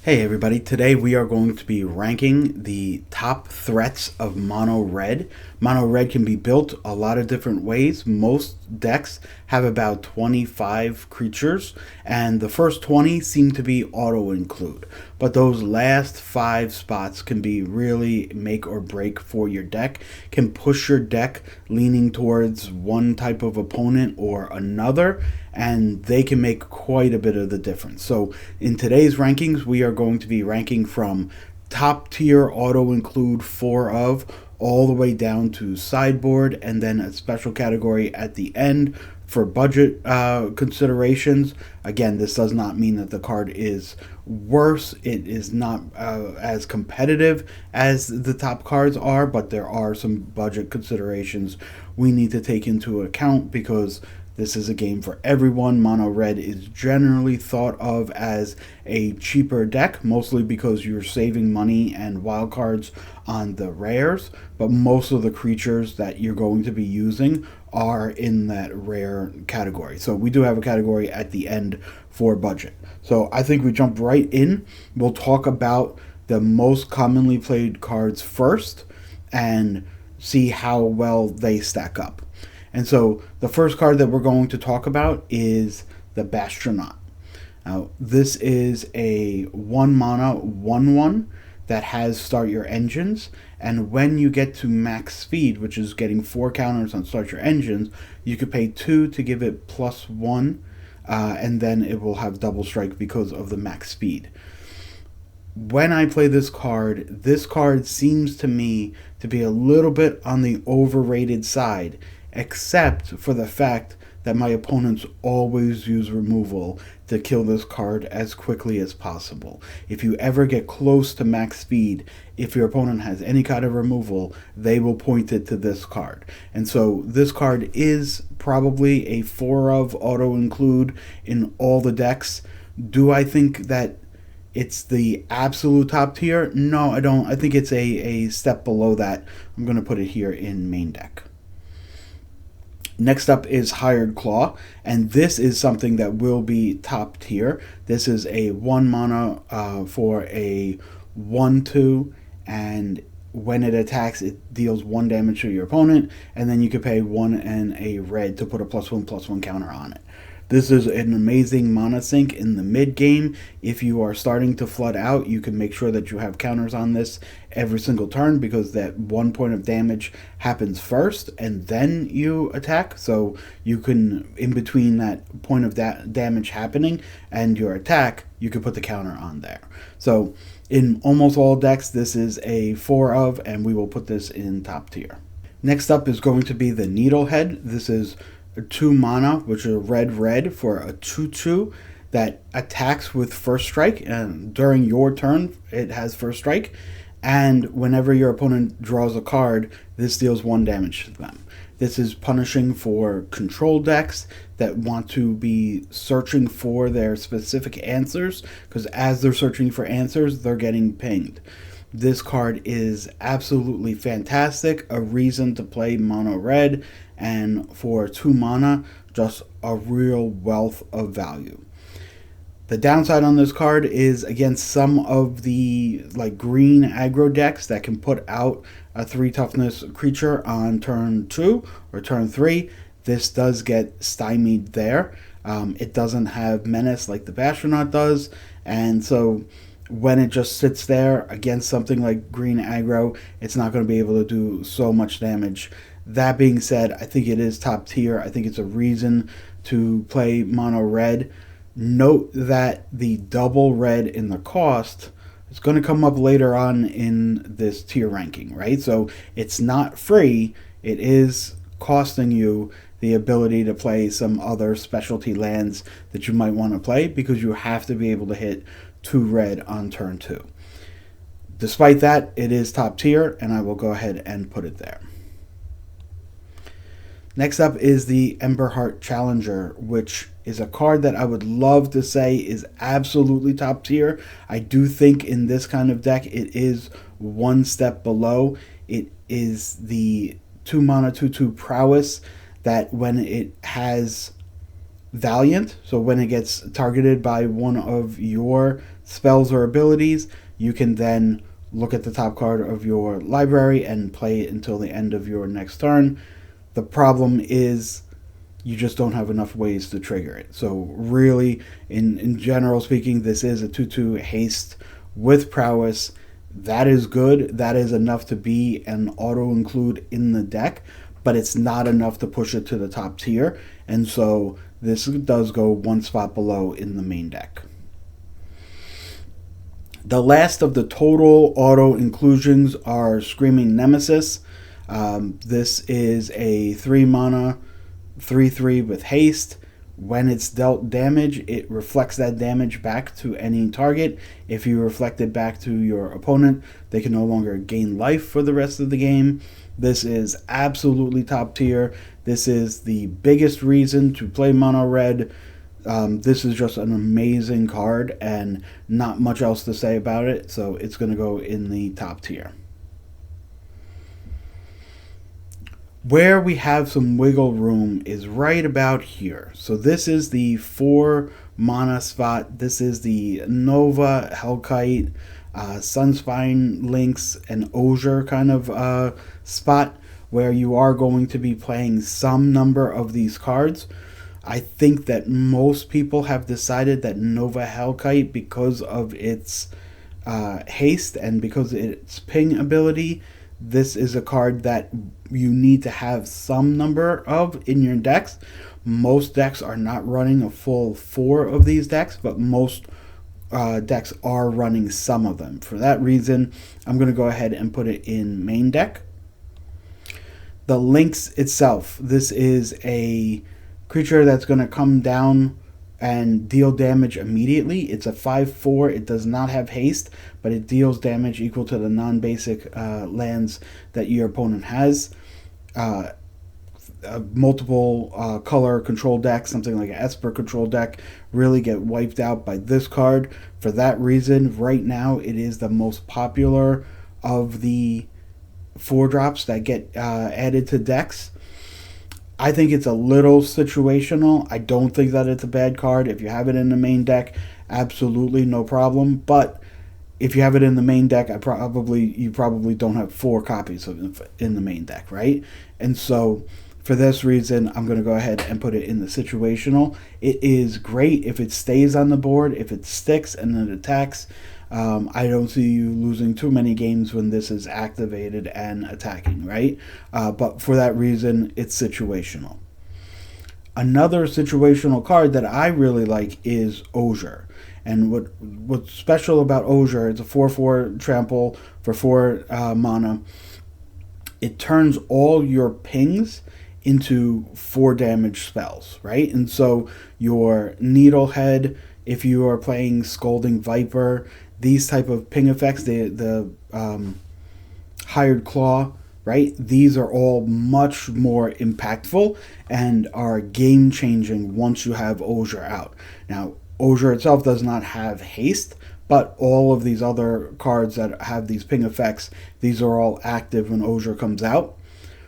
Hey everybody, today we are going to be ranking the top threats of mono red. Mono red can be built a lot of different ways. Most decks have about 25 creatures, and the first 20 seem to be auto include. But those last 5 spots can be really make or break for your deck, can push your deck leaning towards one type of opponent or another, and they can make quite a bit of the difference. So in today's rankings, we are going to be ranking from top tier auto include 4 of all the way down to sideboard, and then a special category at the end for budget considerations. Again, this does not mean that the card is worse. It is not as competitive as the top cards are, but there are some budget considerations we need to take into account because this is a game for everyone. Mono red is generally thought of as a cheaper deck, mostly because you're saving money and wild cards on the rares, but most of the creatures that you're going to be using are in that rare category. So we do have a category at the end for budget. So I think we jump right in. We'll talk about the most commonly played cards first and see how well they stack up. And so the first card that we're going to talk about is the Bastronaut. Now, this is a 1 mana 1/1 that has Start Your Engines, and when you get to max speed, which is getting 4 counters on Start Your Engines, you could pay 2 to give it +1, and then it will have double strike because of the max speed. When I play this card seems to me to be a little bit on the overrated side, except for the fact that my opponents always use removal to kill this card as quickly as possible. If you ever get close to max speed, if your opponent has any kind of removal, they will point it to this card. And so this card is probably a 4 of auto include in all the decks. Do I think that it's the absolute top tier? No, I don't. I think it's a step below that. I'm going to put it here in main deck. Next up is Hired Claw, and this is something that will be top tier. This is a 1 mana for a 1/2, and when it attacks, it deals 1 damage to your opponent, and then you can pay 1 and a red to put a +1/+1 counter on it. This is an amazing mana sink in the mid game. If you are starting to flood out, you can make sure that you have counters on this every single turn, because that 1 point of damage happens first and then you attack. So you can, in between that point of damage happening and your attack, you can put the counter on there. So in almost all decks, this is a 4 of, and we will put this in top tier. Next up is going to be the Needlehead. This is 2 mana, which is red for a 2/2 that attacks with first strike, and during your turn it has first strike, and whenever your opponent draws a card, this deals 1 damage to them. This is punishing for control decks that want to be searching for their specific answers, because as they're searching for answers, they're getting pinged. This card is absolutely fantastic, a reason to play mono red, and for 2 mana, just a real wealth of value. The downside on this card is against some of the green aggro decks that can put out a 3 toughness creature on turn 2 or turn 3. This does get stymied there. It doesn't have menace like the Bastronaut does, and so when it just sits there against something like green aggro, it's not going to be able to do so much damage. That being said, I think it is top tier. I think it's a reason to play mono red. Note that the double red in the cost is going to come up later on in this tier ranking, right? So it's not free. It is costing you the ability to play some other specialty lands that you might want to play, because you have to be able to hit 2 red on turn 2. Despite that, it is top tier, and I will go ahead and put it there. Next up is the Emberheart Challenger, which is a card that I would love to say is absolutely top tier. I do think in this kind of deck it is one step below. It is the 2 mana 2/2 prowess that when it has Valiant, so when it gets targeted by one of your spells or abilities, you can then look at the top card of your library and play it until the end of your next turn. The problem is you just don't have enough ways to trigger it. So really, in general speaking, this is a 2/2 haste with prowess. That is good. That is enough to be an auto-include in the deck, but it's not enough to push it to the top tier. And so this does go one spot below in the main deck. The last of the total auto inclusions are Screaming Nemesis. This is a 3 mana, 3/3 with haste. When it's dealt damage, it reflects that damage back to any target. If you reflect it back to your opponent, they can no longer gain life for the rest of the game. This is absolutely top tier. This is the biggest reason to play mono red. This is just an amazing card and not much else to say about it, so it's going to go in the top tier. Where we have some wiggle room is right about here. So this is the 4 mana spot. This is the Nova, Hellkite, Sunspine, Lynx, and Osier kind of spot where you are going to be playing some number of these cards. I think that most people have decided that Nova Hellkite, because of its haste and because of its ping ability, this is a card that you need to have some number of in your decks. Most decks are not running a full 4 of these decks, but most decks are running some of them. For that reason, I'm going to go ahead and put it in main deck. The Lynx itself, this is a creature that's going to come down and deal damage immediately. It's a 5/4. It does not have haste, but it deals damage equal to the non-basic lands that your opponent has. Multiple color control decks, something like an Esper control deck, really get wiped out by this card. For that reason, right now it is the most popular of the 4-drops that get added to decks. I think it's a little situational. I don't think that it's a bad card. If you have it in the main deck, absolutely no problem. But if you have it in the main deck, you probably don't have 4 copies of it in the main deck, right? And so for this reason, I'm going to go ahead and put it in the situational. It is great if it stays on the board, if it sticks and it attacks. I don't see you losing too many games when this is activated and attacking, right? But for that reason, it's situational. Another situational card that I really like is Osier. And what's special about Osier, it's a 4/4 trample for 4 mana. It turns all your pings into 4 damage spells, right? And so your Needlehead, if you are playing Scolding Viper, these type of ping effects, the Hired Claw, right? These are all much more impactful and are game-changing once you have Osier out. Now, Osier itself does not have haste, but all of these other cards that have these ping effects, these are all active when Osier comes out.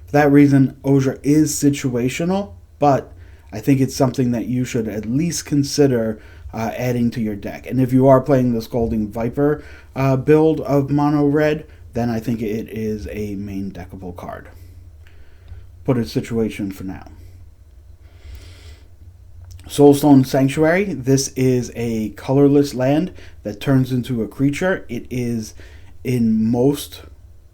For that reason, Osier is situational, but I think it's something that you should at least consider adding to your deck. And if you are playing the Scolding Viper build of mono red, then I think it is a main deckable card. Put it situation for now. Soulstone Sanctuary. This is a colorless land that turns into a creature. It is in most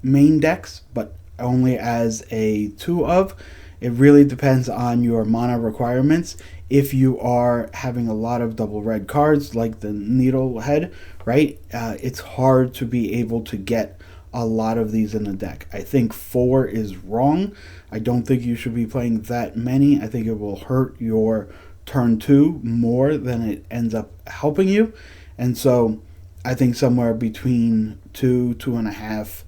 main decks, but only as a 2 of. It really depends on your mana requirements. If you are having a lot of double red cards like the Needlehead, right, it's hard to be able to get a lot of these in the deck. I think 4 is wrong. I don't think you should be playing that many. I think it will hurt your turn 2 more than it ends up helping you. And so I think somewhere between 2, 2.5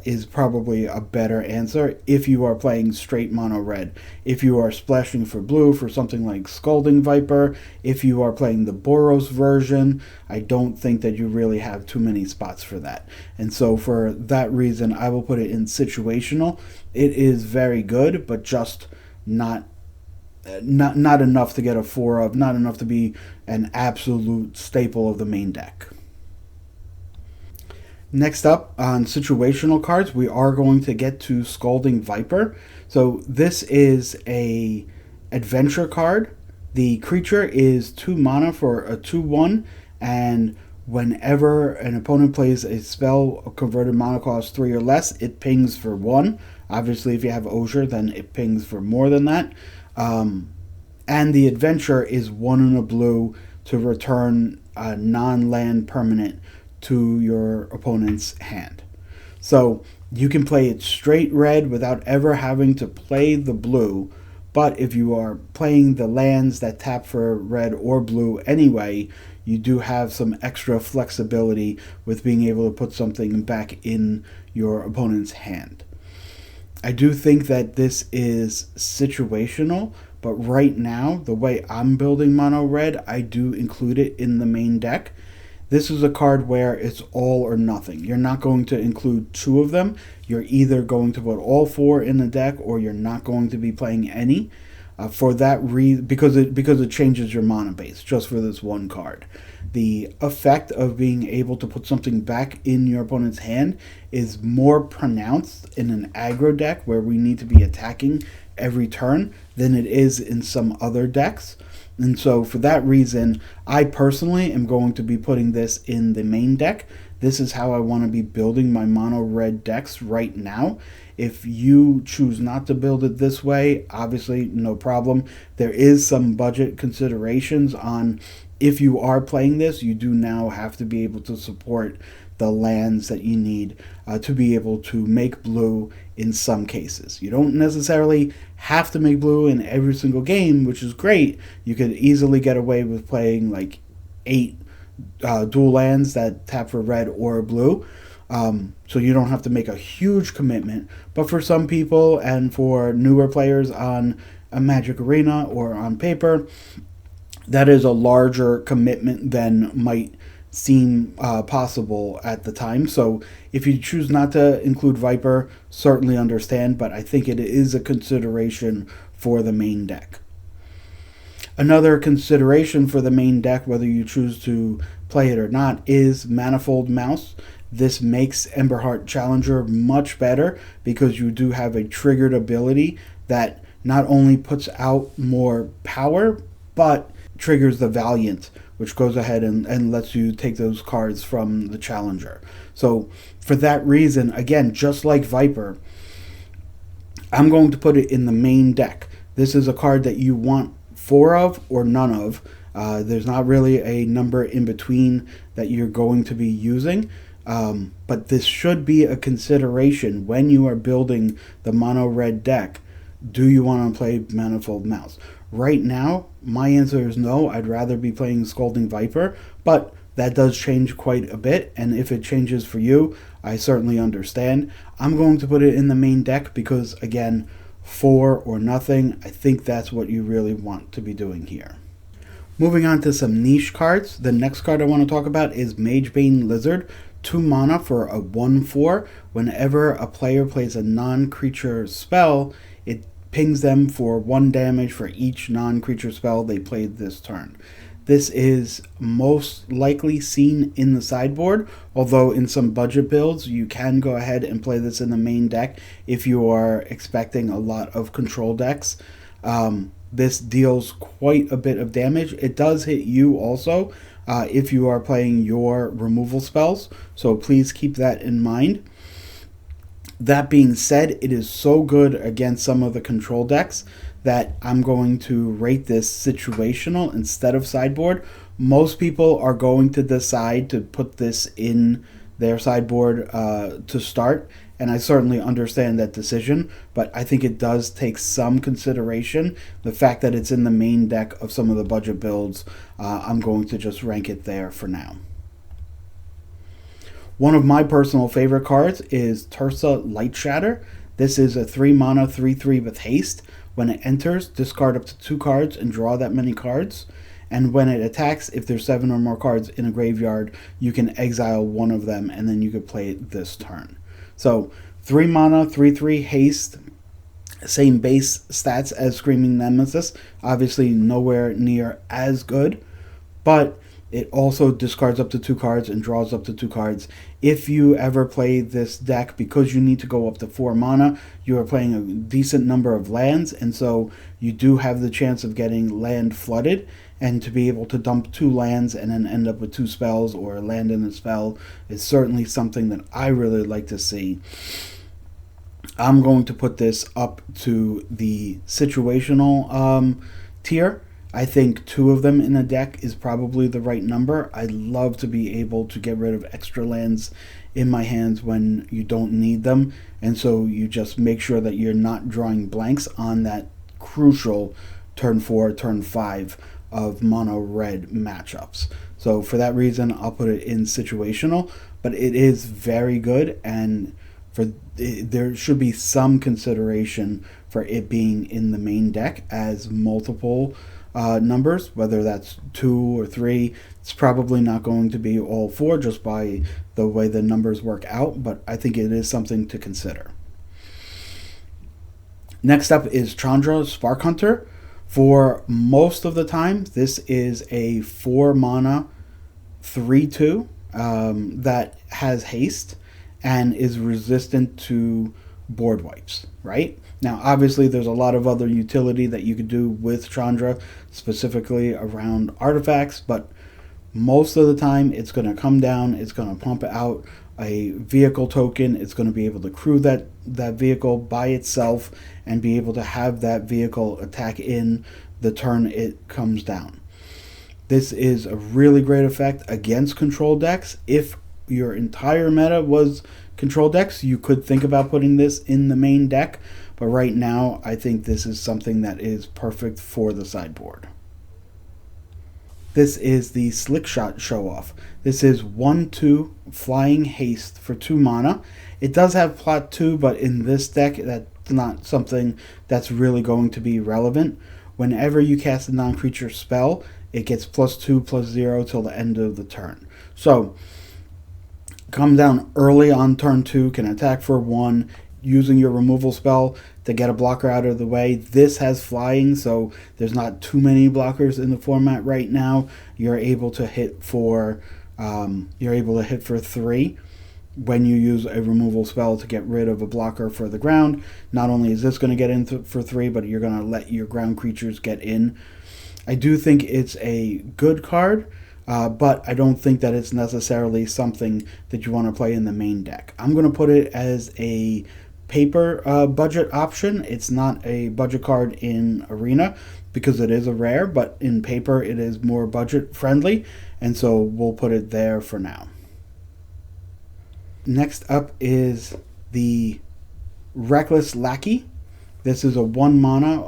is probably a better answer if you are playing straight mono red. If you are splashing for blue for something like Scolding Viper, if you are playing the Boros version, I don't think that you really have too many spots for that. And so for that reason, I will put it in situational. It is very good, but just not not enough to get a 4 of, not enough to be an absolute staple of the main deck. Next up on situational cards, we are going to get to Scalding Viper. So this is a adventure card. The creature is 2 mana for a 2/1, and whenever an opponent plays a spell of converted mana cost 3 or less, it pings for 1. Obviously, if you have Osier, then it pings for more than that. And the adventure is 1 and a blue to return a non-land permanent to your opponent's hand. So you can play it straight red without ever having to play the blue, but if you are playing the lands that tap for red or blue anyway, you do have some extra flexibility with being able to put something back in your opponent's hand. I do think that this is situational, but right now, the way I'm building mono red, I do include it in the main deck. This is a card where it's all or nothing. You're not going to include 2 of them. You're either going to put all 4 in the deck, or you're not going to be playing any. For that reason, because it changes your mana base just for this one card. The effect of being able to put something back in your opponent's hand is more pronounced in an aggro deck where we need to be attacking every turn than it is in some other decks. And so for that reason, I personally am going to be putting this in the main deck. This is how I want to be building my mono red decks right now. If you choose not to build it this way, obviously no problem. There is some budget considerations on if you are playing this, you do now have to be able to support the lands that you need to be able to make blue in some cases. You don't necessarily have to make blue in every single game, which is great. You could easily get away with playing like 8 dual lands that tap for red or blue. So you don't have to make a huge commitment. But for some people and for newer players on a Magic Arena or on paper, that is a larger commitment than might seem possible at the time. So if you choose not to include Viper, certainly understand, but I think it is a consideration for the main deck. Another consideration for the main deck, whether you choose to play it or not, is Manifold Mouse. This makes Emberheart Challenger much better because you do have a triggered ability that not only puts out more power, but triggers the Valiant, which goes ahead and lets you take those cards from the Challenger. So for that reason, again, just like Viper, I'm going to put it in the main deck. This is a card that you want 4 of or none of. There's not really a number in between that you're going to be using. But this should be a consideration when you are building the mono red deck. Do you want to play Manifold Mouse? Right now, my answer is no. I'd rather be playing Scalding Viper, but that does change quite a bit, and if it changes for you, I certainly understand. I'm going to put it in the main deck because, again, 4 or nothing, I think that's what you really want to be doing here. Moving on to some niche cards, the next card I want to talk about is Magebane Lizard. 2 mana for a 1/4. Whenever a player plays a non-creature spell, it pings them for 1 damage for each non-creature spell they played this turn. This is most likely seen in the sideboard, although in some budget builds you can go ahead and play this in the main deck if you are expecting a lot of control decks. This deals quite a bit of damage. It does hit you also if you are playing your removal spells, so please keep that in mind. That being said, it is so good against some of the control decks that I'm going to rate this situational instead of sideboard. Most people are going to decide to put this in their sideboard to start, and I certainly understand that decision, but I think it does take some consideration. The fact that it's in the main deck of some of the budget builds, I'm going to just rank it there for now. One of my personal favorite cards is Tursa Lightshatter. This is a 3 mana 3/3 with haste. When it enters, discard up to 2 cards and draw that many cards. And when it attacks, if there's 7 or more cards in a graveyard, you can exile 1 of them and then you could play it this turn. So 3 mana 3/3 haste. Same base stats as Screaming Nemesis. Obviously, nowhere near as good, but it also discards up to 2 cards and draws up to 2 cards. If you ever play this deck, because you need to go up to 4 mana, you are playing a decent number of lands, and so you do have the chance of getting land flooded, and to be able to dump 2 lands and then end up with 2 spells or a land and a spell is certainly something that I really like to see. I'm going to put this up to the situational tier. I think 2 of them in a deck is probably the right number. I'd love to be able to get rid of extra lands in my hands when you don't need them, and so you just make sure that you're not drawing blanks on that crucial turn 4, turn 5 of mono red matchups. So for that reason, I'll put it in situational, but it is very good, and there should be some consideration for it being in the main deck as multiple numbers, whether that's 2 or 3. It's probably not going to be all 4 just by the way the numbers work out, but I think it is something to consider. Next up is Chandra Spark Hunter. For most of the time, this is a 4 mana 3/2 that has haste and is resistant to board wipes, right? Now, obviously, there's a lot of other utility that you could do with Chandra, specifically around artifacts, but most of the time, it's going to come down, it's going to pump out a vehicle token, it's going to be able to crew that vehicle by itself and be able to have that vehicle attack in the turn it comes down. This is a really great effect against control decks. If your entire meta was control decks, you could think about putting this in the main deck, but right now I think this is something that is perfect for the sideboard. This is the Slick Shot Show Off. This is 1/2 flying haste for 2 mana. It does have plot 2, but in this deck that's not something that's really going to be relevant. Whenever you cast a non-creature spell, it gets +2/+0 till the end of the turn. So come down early on turn 2, can attack for 1, using your removal spell to get a blocker out of the way. This has flying, so there's not too many blockers in the format right now. You're able to hit for 3 when you use a removal spell to get rid of a blocker for the ground. Not only is this going to get in for 3, but you're going to let your ground creatures get in. I do think it's a good card, but I don't think that it's necessarily something that you want to play in the main deck. I'm going to put it as a paper budget option. It's not a budget card in Arena because it is a rare, but in paper it is more budget friendly, and so we'll put it there for now. Next up is the Reckless Lackey. This is a 1 mana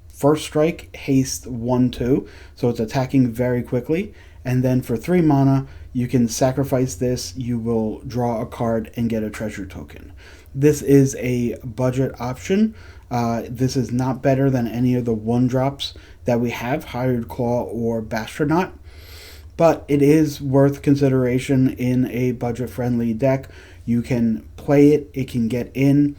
first strike haste 1/2, so it's attacking very quickly. And then for 3 mana, you can sacrifice this, you will draw a card and get a treasure token. This is a budget option. This is not better than any of the 1-drops that we have, Hired Claw or Bastronaut, but it is worth consideration in a budget-friendly deck. You can play it, it can get in.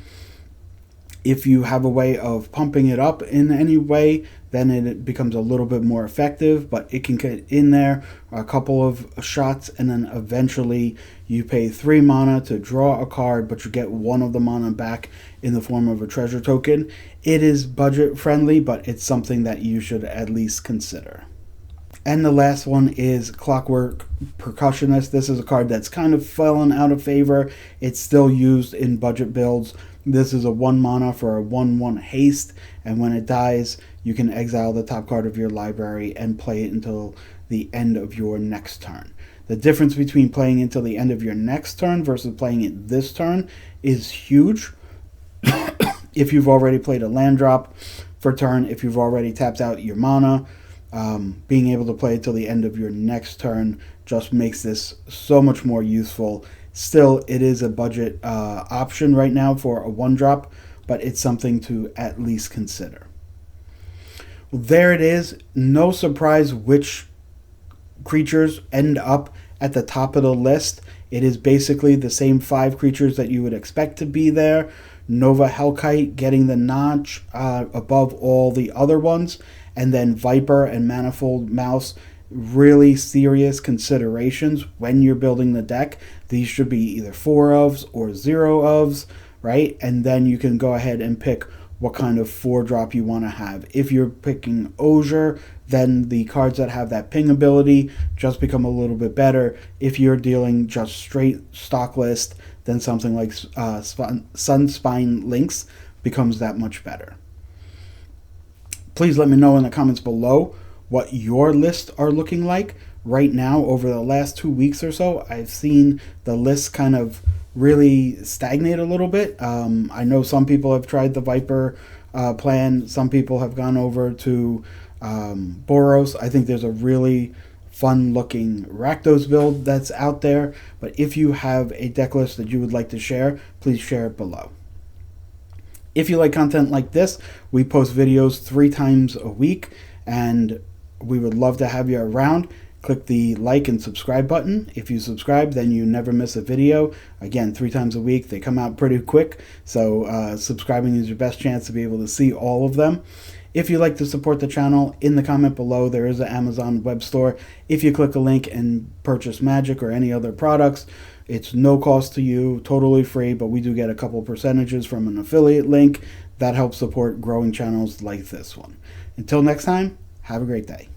If you have a way of pumping it up in any way, then it becomes a little bit more effective, but it can get in there a couple of shots, and then eventually you pay 3 mana to draw a card, but you get 1 of the mana back in the form of a treasure token. It is budget friendly, but it's something that you should at least consider. And the last one is Clockwork Percussionist. This is a card that's kind of fallen out of favor. It's still used in budget builds. This is a 1 mana for a 1/1 haste, and when it dies, you can exile the top card of your library and play it until the end of your next turn. The difference between playing until the end of your next turn versus playing it this turn is huge. If you've already played a land drop for turn, if you've already tapped out your mana, being able to play it till the end of your next turn just makes this so much more useful. Still, it is a budget option right now for a 1-drop, but it's something to at least consider. Well, there it is. No surprise which creatures end up at the top of the list. It is basically the same 5 creatures that you would expect to be there. Nova Hellkite getting the notch above all the other ones. And then Viper and Manifold Mouse, really serious considerations when you're building the deck. These should be either 4 ofs or 0 ofs, right? And then you can go ahead and pick what kind of 4-drop you want to have. If you're picking Osier, then the cards that have that ping ability just become a little bit better. If you're dealing just straight stock list, then something like Sunspine Lynx becomes that much better. Please let me know in the comments below what your lists are looking like. Right now, over the last 2 weeks or so, I've seen the list kind of really stagnate a little bit. I know some people have tried the Viper plan. Some people have gone over to Boros. I think there's a really fun looking Rakdos build that's out there. But if you have a deck list that you would like to share, please share it below. If you like content like this, we post videos 3 times a week, and we would love to have you around. Click the like and subscribe button. If you subscribe, then you never miss a video. Again, 3 times a week. They come out pretty quick, so subscribing is your best chance to be able to see all of them. If you'd like to support the channel, in the comment below, there is an Amazon web store. If you click a link and purchase Magic or any other products, it's no cost to you, totally free, but we do get a couple percentages from an affiliate link. That helps support growing channels like this one. Until next time, have a great day.